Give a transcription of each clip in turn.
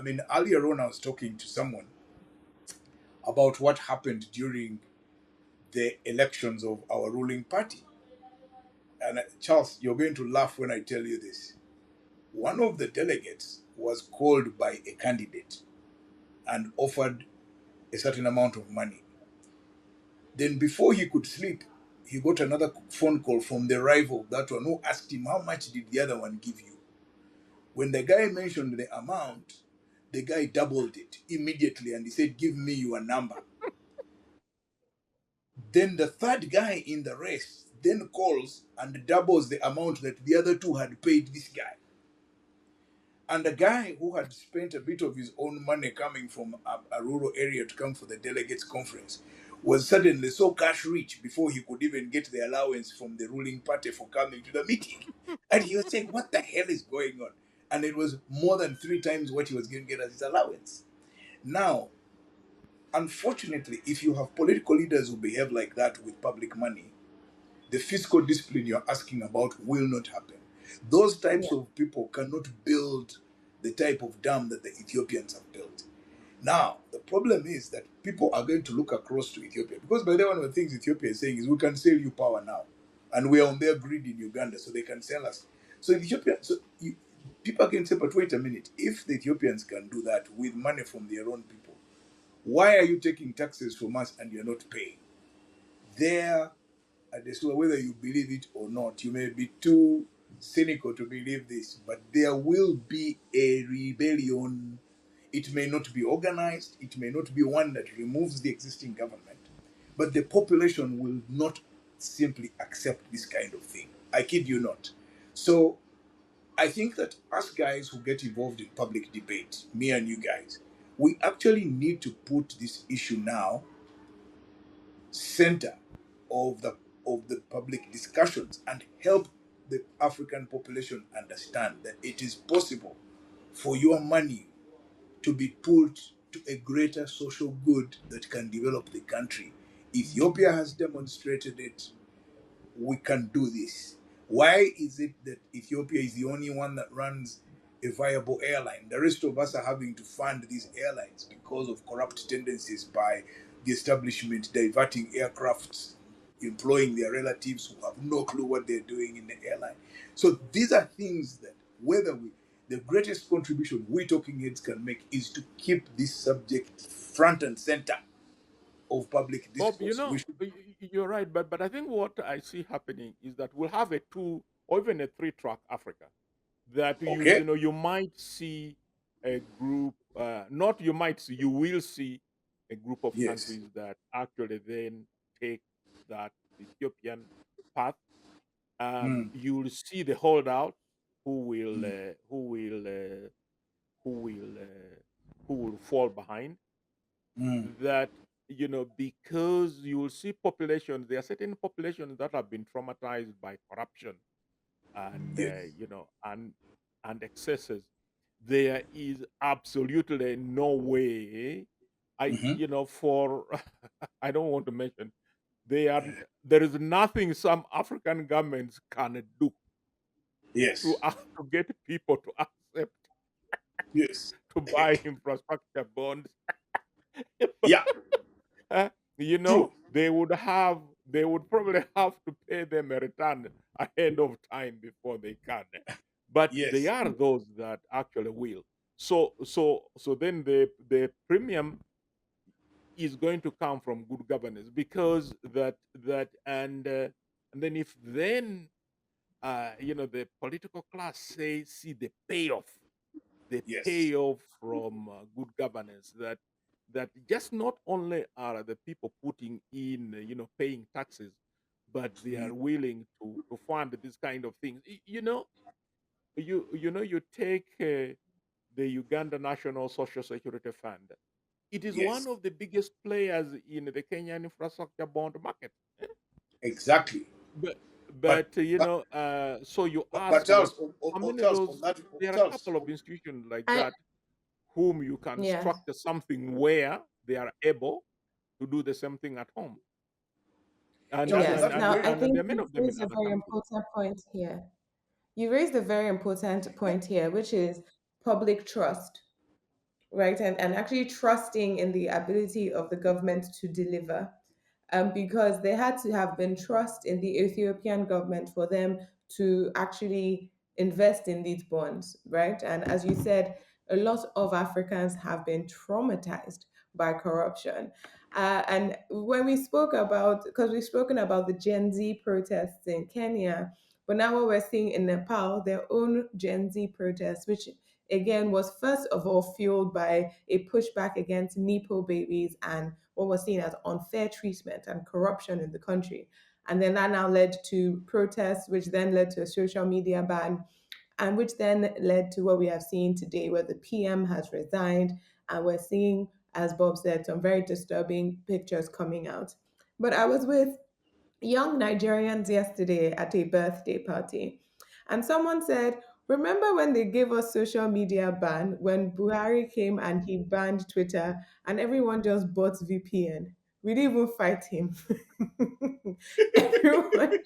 mean, earlier on, I was talking to someone about what happened during the elections of our ruling party. And Charles, you're going to laugh when I tell you this. One of the delegates was called by a candidate and offered a certain amount of money. Then, before he could sleep, he got another phone call from the rival of that one who asked him, "How much did the other one give you?" When the guy mentioned the amount, the guy doubled it immediately and he said, "Give me your number." Then the third guy in the race then calls and doubles the amount that the other two had paid this guy. And the guy who had spent a bit of his own money coming from a rural area to come for the delegates conference was suddenly so cash rich before he could even get the allowance from the ruling party for coming to the meeting. And he was saying, "What the hell is going on?" And it was more than three times what he was going to get as his allowance. Now, unfortunately, if you have political leaders who behave like that with public money, the fiscal discipline you're asking about will not happen. Those types Yeah. of people cannot build the type of dam that the Ethiopians have built. Now, the problem is that people are going to look across to Ethiopia because by the way, one of the things Ethiopia is saying is we can sell you power now. And we are on their grid in Uganda, so they can sell us. So Ethiopia, people can say, but wait a minute, if the Ethiopians can do that with money from their own people, why are you taking taxes from us and you're not paying? There at the store, whether you believe it or not, you may be too cynical to believe this, but there will be a rebellion. It may not be organized, it may not be one that removes the existing government, but the population will not simply accept this kind of thing. I kid you not. So I think that us guys who get involved in public debate, me and you guys, we actually need to put this issue now center of the public discussions and help the African population understand that it is possible for your money to be put to a greater social good that can develop the country. Ethiopia has demonstrated it. We can do this. Why is it that Ethiopia is the only one that runs a viable airline? The rest of us are having to fund these airlines because of corrupt tendencies by the establishment diverting aircrafts, employing their relatives who have no clue what they're doing in the airline. So these are things that whether we the greatest contribution we talking heads can make is to keep this subject front and center of public Bob, discourse. We should you're right, but I think what I see happening is that we'll have a two or even a three-track Africa. That okay. you might see a group, not you might see, you will see a group of Yes. countries that actually then take that Ethiopian path. Mm, You'll see the holdouts who will mm, uh, who will uh, who will uh, who will fall behind mm. that because you will see populations, there are certain populations that have been traumatized by corruption and Yes. and excesses. There is absolutely no way I Hmm. for I don't want to mention there is nothing some African governments can do to Yes. to get people to accept Yes. to buy infrastructure bonds. Yeah. Uh, True. they would probably have to pay them a return ahead of time before they can. But they Yes. are those that actually will. So then the premium is going to come from good governance because and then if then the political class see the Yes. payoff from good governance that just not only are the people putting in paying taxes but they Mm. are willing to fund this kind of things. You take the Uganda National Social Security Fund. It is one Yes. of the biggest players in the Kenyan infrastructure bond market. Exactly. But But so you but ask that Charles, how many of Charles, on those that, there are a Charles, couple of institutions like I that whom you can yeah. structure something where they are able to do the same thing at home. And Charles, and on Yes. and, that and, Now very I and think there are many you of them in raised a other very countries. important point here. You raised a very important point here, which is public trust. right? And actually trusting in the ability of the government to deliver. Because there had to have been trust in the Ethiopian government for them to actually invest in these bonds, right? And as you said, a lot of Africans have been traumatized by corruption. And when we spoke about, because we've spoken about the Gen Z protests in Kenya, but now what we're seeing in Nepal, their own Gen Z protests, which again was first of all fueled by a pushback against Nepo babies and what was seen as unfair treatment and corruption in the country. And then that now led to protests, which then led to a social media ban, and which then led to what we have seen today, where the PM has resigned, and we're seeing, as Bob said, some very disturbing pictures coming out. But I was with young Nigerians yesterday at a birthday party. And someone said, remember when they gave us social media ban when Buhari came and he banned Twitter and everyone just bought VPN? We didn't even fight him. Everyone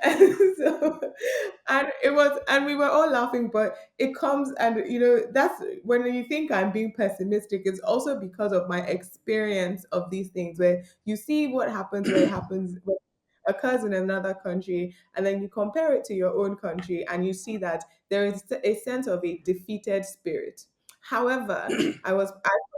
and so and it was and we were all laughing, but it comes and that's when you think I'm being pessimistic, it's also because of my experience of these things where you see what happens where it happens where it occurs in another country, and then you compare it to your own country and you see that there is a sense of a defeated spirit. However, I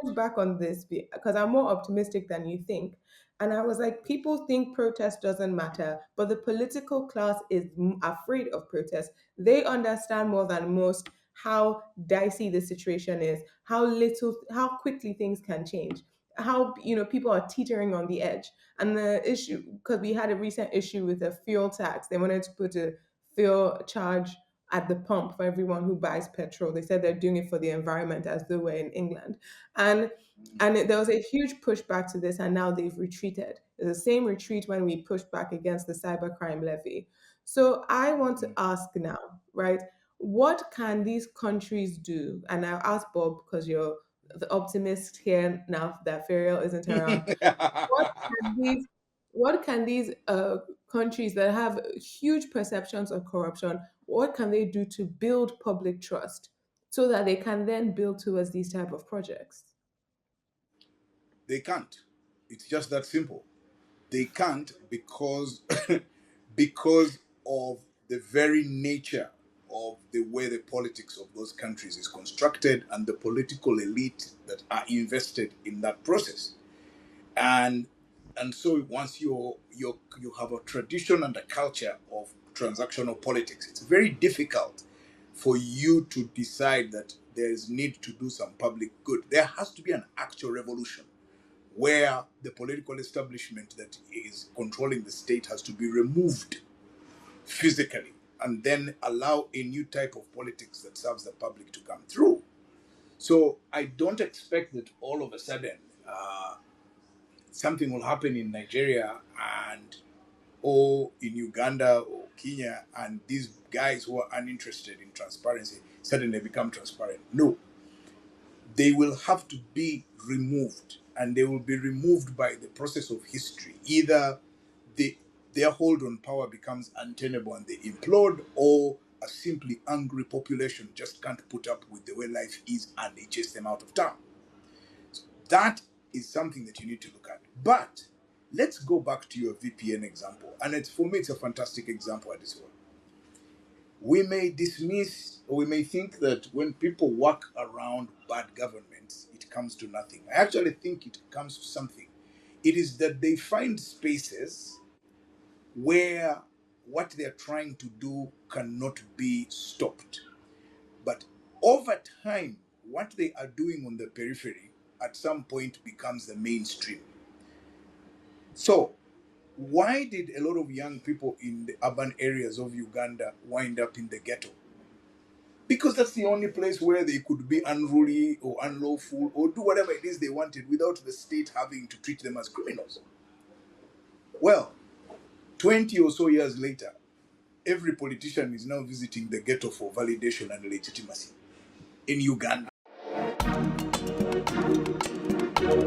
pushed back on this because I'm more optimistic than you think. And I was like, people think protest doesn't matter, but the political class is afraid of protest. They understand more than most how dicey the situation is, how quickly things can change, how people are teetering on the edge. And the issue, because we had a recent issue with a fuel tax, they wanted to put a fuel charge at the pump for everyone who buys petrol. They said they're doing it for the environment, as though we're in England. And there was a huge pushback to this, and now they've retreated. It's the same retreat when we pushed back against the cybercrime levy. So I want to ask now, right? What can these countries do? And I'll ask Bob because you're the optimist here now that Ferial isn't around. What can these countries that have huge perceptions of corruption, what can they do to build public trust so that they can then build towards these type of projects? They can't. It's just that simple. They can't because because of the very nature of the way the politics of those countries is constructed and the political elite that are invested in that process. And so once you have a tradition and a culture of transactional politics, it's very difficult for you to decide that there is need to do some public good. There has to be an actual revolution where the political establishment that is controlling the state has to be removed physically and then allow a new type of politics that serves the public to come through. So I don't expect that all of a sudden something will happen in Nigeria and or in Uganda or Kenya and these guys who are uninterested in transparency suddenly become transparent. No, they will have to be removed, and they will be removed by the process of history. Either they, their hold on power becomes untenable and they implode, or a simply angry population just can't put up with the way life is and they chase them out of town. That is something that you need to look at. But let's go back to your VPN example. And for me, it's a fantastic example at this one. We may dismiss or we may think that when people work around bad governments, it comes to nothing. I actually think it comes to something. It is that they find spaces where what they're trying to do cannot be stopped. But over time, what they are doing on the periphery at some point becomes the mainstream. So, why did a lot of young people in the urban areas of Uganda wind up in the ghetto? Because that's the only place where they could be unruly or unlawful or do whatever it is they wanted without the state having to treat them as criminals. Well, 20 or so years later, every politician is now visiting the ghetto for validation and legitimacy in Uganda.